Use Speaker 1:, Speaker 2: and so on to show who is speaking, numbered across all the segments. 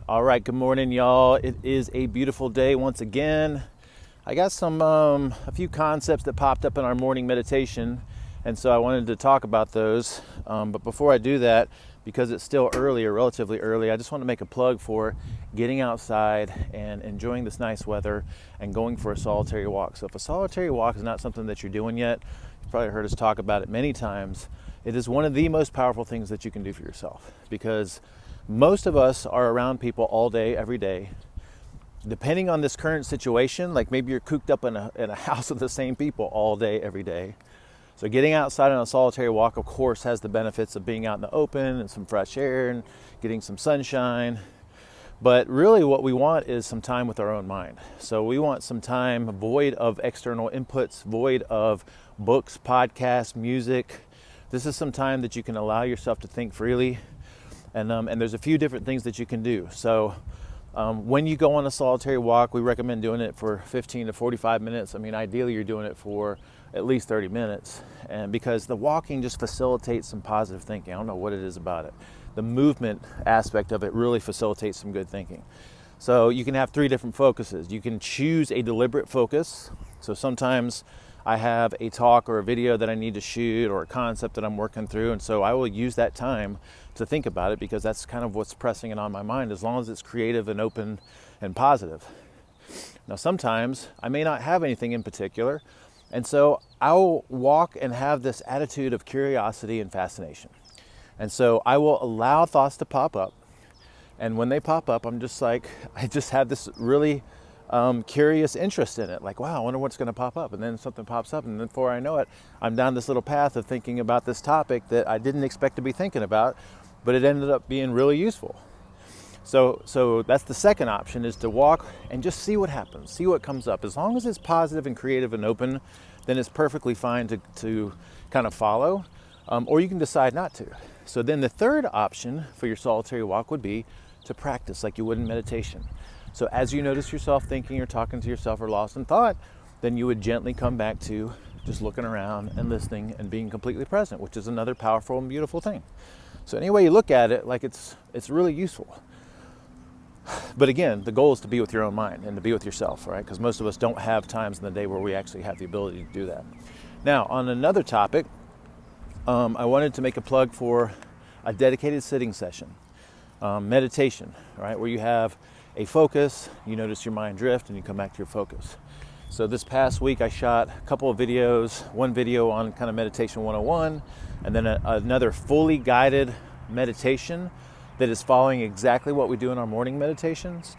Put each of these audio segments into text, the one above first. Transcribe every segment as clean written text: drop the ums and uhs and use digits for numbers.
Speaker 1: All right, good morning, y'all. It is a beautiful day once again. I got a few concepts that popped up in our morning meditation, and so I wanted to talk about those. But before I do that, because it's still early or relatively early, I just want to make a plug for getting outside and enjoying this nice weather and going for a solitary walk. So if a solitary walk is not something that you're doing yet, you've probably heard us talk about it many times. It is one of the most powerful things that you can do for yourself, because most of us are around people all day, every day. Depending on this current situation, like maybe you're cooped up in a house with the same people all day, every day. So getting outside on a solitary walk, of course, has the benefits of being out in the open and some fresh air and getting some sunshine. But really what we want is some time with our own mind. So we want some time void of external inputs, void of books, podcasts, music. This is some time that you can allow yourself to think freely. And there's a few different things that you can do. So when you go on a solitary walk, we recommend doing it for 15 to 45 minutes. I mean, ideally you're doing it for at least 30 minutes. And because the walking just facilitates some positive thinking. I don't know what it is about it. The movement aspect of it really facilitates some good thinking. So you can have three different focuses. You can choose a deliberate focus. So sometimes I have a talk or a video that I need to shoot or a concept that I'm working through, and so I will use that time to think about it, because that's kind of what's pressing it on my mind, as long as it's creative and open and positive. Now sometimes I may not have anything in particular, and so I'll walk and have this attitude of curiosity and fascination. And so I will allow thoughts to pop up, and when they pop up, I just have this really curious interest in it. Like, wow, I wonder what's going to pop up. And then something pops up, and then before I know it, I'm down this little path of thinking about this topic that I didn't expect to be thinking about, but it ended up being really useful. So that's the second option, is to walk and just see what happens, see what comes up. As long as it's positive and creative and open, then it's perfectly fine to kind of follow, or you can decide not to. So then the third option for your solitary walk would be to practice like you would in meditation. So as you notice yourself thinking or talking to yourself or lost in thought, then you would gently come back to just looking around and listening and being completely present, which is another powerful and beautiful thing. So any way you look at it, like it's really useful. But again, the goal is to be with your own mind and to be with yourself, right? Because most of us don't have times in the day where we actually have the ability to do that. Now, on another topic, I wanted to make a plug for a dedicated sitting session, meditation, right? Where you have a focus, you notice your mind drift, and you come back to your focus. So this past week I shot a couple of videos, one video on kind of meditation 101, and then another fully guided meditation that is following exactly what we do in our morning meditations.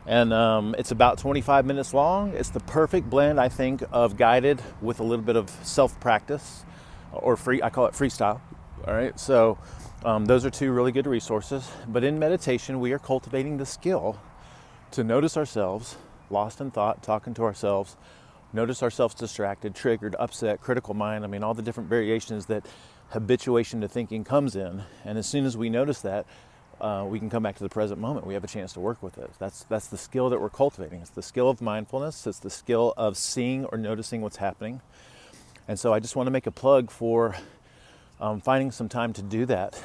Speaker 1: And it's about 25 minutes long. It's the perfect blend, I think, of guided with a little bit of self-practice, or I call it freestyle. All right, so those are two really good resources. But in meditation, we are cultivating the skill to notice ourselves lost in thought, talking to ourselves, notice ourselves distracted, triggered, upset, critical mind. I mean, all the different variations that habituation to thinking comes in. And as soon as we notice that, we can come back to the present moment. We have a chance to work with it. That's the skill that we're cultivating. It's the skill of mindfulness. It's the skill of seeing or noticing what's happening. And so I just want to make a plug for finding some time to do that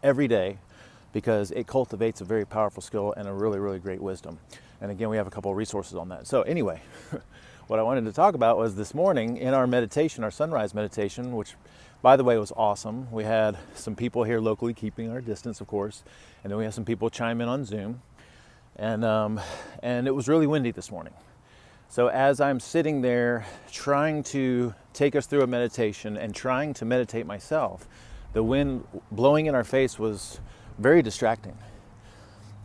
Speaker 1: every day, because it cultivates a very powerful skill and a really, really great wisdom. And again, we have a couple of resources on that. So anyway, what I wanted to talk about was this morning in our meditation, our sunrise meditation, which, by the way, was awesome. We had some people here locally keeping our distance, of course, and then we had some people chime in on Zoom. And it was really windy this morning. So as I'm sitting there trying to take us through a meditation and trying to meditate myself, the wind blowing in our face was very distracting.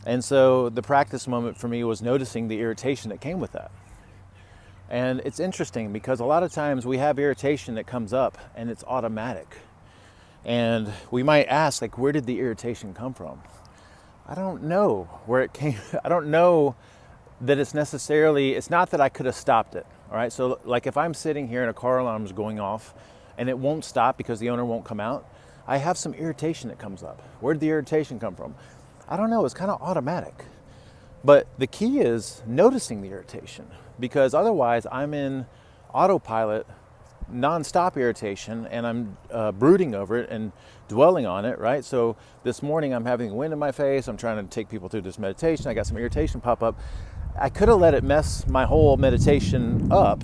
Speaker 1: And so the practice moment for me was noticing the irritation that came with that. And it's interesting because a lot of times we have irritation that comes up and it's automatic. And we might ask, like, where did the irritation come from? I don't know where it came. I don't know that it's not that I could have stopped it. All right. So like if I'm sitting here and a car alarm is going off and it won't stop because the owner won't come out, I have some irritation that comes up. Where did the irritation come from? I don't know. It's kind of automatic. But the key is noticing the irritation, because otherwise I'm in autopilot nonstop irritation, and I'm brooding over it and dwelling on it, right? So this morning I'm having wind in my face. I'm trying to take people through this meditation. I got some irritation pop up. I could have let it mess my whole meditation up,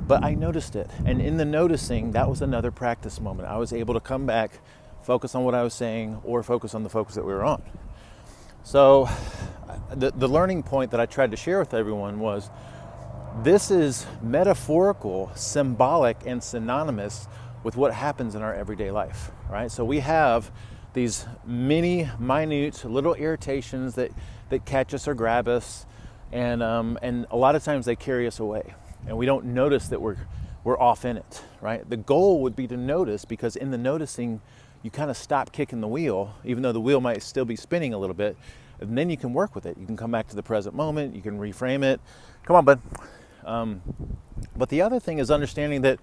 Speaker 1: but I noticed it. And in the noticing, that was another practice moment. I was able to come back, focus on what I was saying, or focus on the focus that we were on. So the learning point that I tried to share with everyone was, this is metaphorical, symbolic, and synonymous with what happens in our everyday life, right? So we have these minute little irritations that catch us or grab us, and a lot of times they carry us away, and we don't notice that we're off in it, right? The goal would be to notice, because in the noticing, you kind of stop kicking the wheel, even though the wheel might still be spinning a little bit, and then you can work with it. You can come back to the present moment. You can reframe it. Come on, bud. But the other thing is understanding that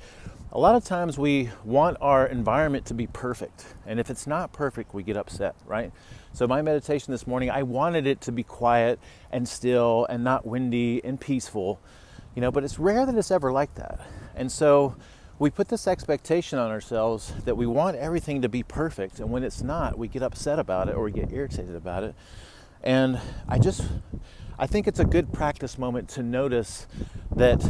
Speaker 1: a lot of times we want our environment to be perfect. And if it's not perfect, we get upset, right? So my meditation this morning, I wanted it to be quiet and still and not windy and peaceful, but it's rare that it's ever like that. And so we put this expectation on ourselves that we want everything to be perfect. And when it's not, we get upset about it or we get irritated about it. And I think it's a good practice moment to notice that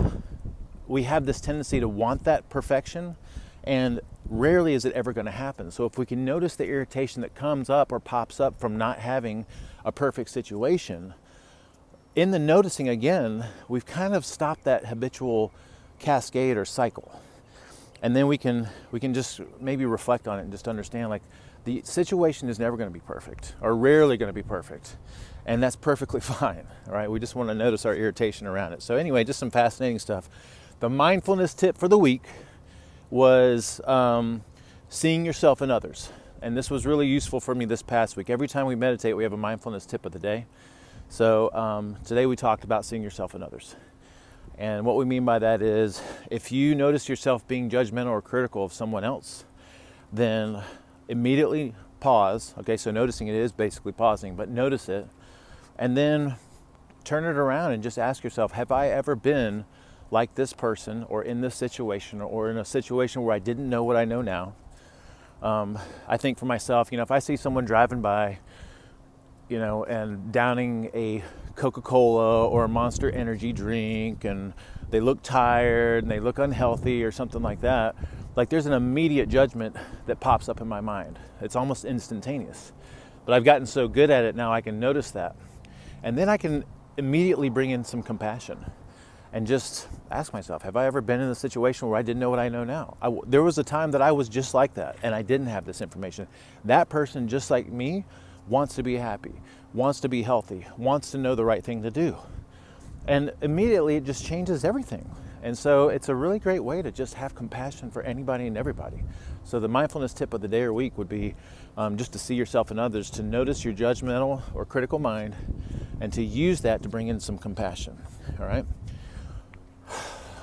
Speaker 1: we have this tendency to want that perfection, and rarely is it ever going to happen. So if we can notice the irritation that comes up or pops up from not having a perfect situation, in the noticing again, we've kind of stopped that habitual cascade or cycle. And then we can just maybe reflect on it and just understand, like, the situation is never going to be perfect, or rarely going to be perfect. And that's perfectly fine, all right? We just want to notice our irritation around it. So anyway, just some fascinating stuff. The mindfulness tip for the week was seeing yourself in others. And this was really useful for me this past week. Every time we meditate, we have a mindfulness tip of the day. So today we talked about seeing yourself in others. And what we mean by that is, if you notice yourself being judgmental or critical of someone else, then immediately pause. Okay, so noticing it is basically pausing, but notice it. And then turn it around and just ask yourself, have I ever been like this person, or in this situation, or in a situation where I didn't know what I know now? I think for myself, if I see someone driving by, and downing a Coca-Cola or a Monster Energy drink, and they look tired and they look unhealthy or something like that, like, there's an immediate judgment that pops up in my mind. It's almost instantaneous. But I've gotten so good at it now, I can notice that. And then I can immediately bring in some compassion and just ask myself, have I ever been in a situation where I didn't know what I know now? There was a time that I was just like that, and I didn't have this information. That person, just like me, wants to be happy, wants to be healthy, wants to know the right thing to do. And immediately it just changes everything. And so it's a really great way to just have compassion for anybody and everybody. So the mindfulness tip of the day or week would be just to see yourself and others, to notice your judgmental or critical mind, and to use that to bring in some compassion, all right?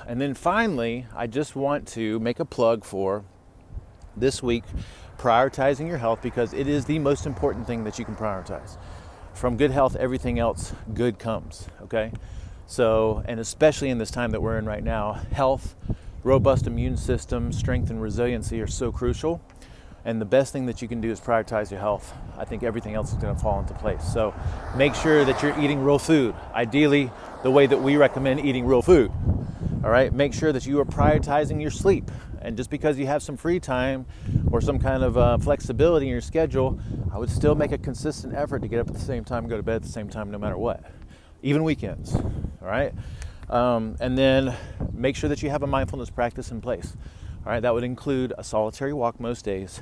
Speaker 1: And then finally, I just want to make a plug for this week, prioritizing your health, because it is the most important thing that you can prioritize. From good health, everything else good comes, okay? So, and especially in this time that we're in right now, health, robust immune system, strength, and resiliency are so crucial. And the best thing that you can do is prioritize your health. I think everything else is going to fall into place. So make sure that you're eating real food, ideally the way that we recommend eating real food. All right, make sure that you are prioritizing your sleep. And just because you have some free time or some kind of flexibility in your schedule, I would still make a consistent effort to get up at the same time, go to bed at the same time, no matter what, even weekends. All right, and then make sure that you have a mindfulness practice in place. All right, that would include a solitary walk most days,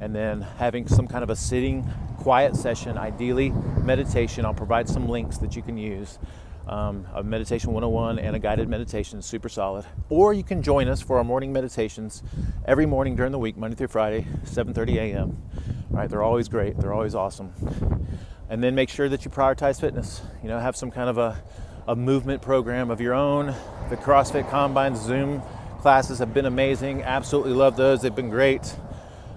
Speaker 1: and then having some kind of a sitting, quiet session, ideally meditation. I'll provide some links that you can use. A meditation 101 and a guided meditation, super solid. Or you can join us for our morning meditations every morning during the week, Monday through Friday, 7:30 a.m. All right, they're always great. They're always awesome. And then make sure that you prioritize fitness. Have some kind of a movement program of your own. The CrossFit Combine Zoom classes have been amazing. Absolutely love those. They've been great.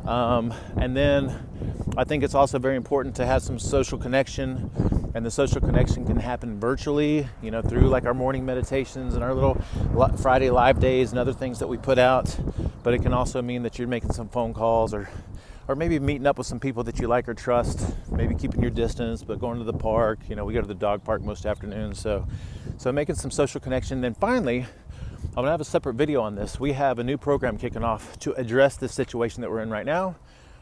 Speaker 1: And then I think it's also very important to have some social connection, and the social connection can happen virtually, through like our morning meditations and our little Friday live days and other things that we put out. But it can also mean that you're making some phone calls, or maybe meeting up with some people that you like or trust, maybe keeping your distance, but going to the park. We go to the dog park most afternoons. So making some social connection. Then finally, I'm gonna have a separate video on this. We have a new program kicking off to address this situation that we're in right now,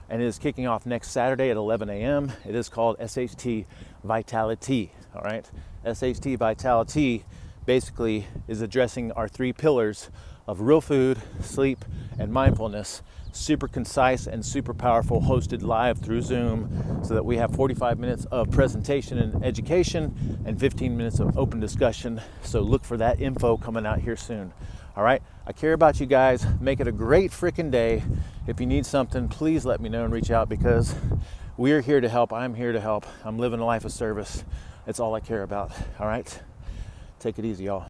Speaker 1: and it is kicking off next Saturday at 11 a.m. It is called SHT Vitality, all right? SHT Vitality basically is addressing our 3 pillars of real food, sleep, and mindfulness. Super concise and super powerful, hosted live through Zoom, so that we have 45 minutes of presentation and education and 15 minutes of open discussion. So look for that info coming out here soon. All right, I care about you guys. Make it a great freaking day. If you need something, please let me know and reach out, because we're here to help. I'm here to help. I'm living a life of service. It's all I care about. All right, take it easy, y'all.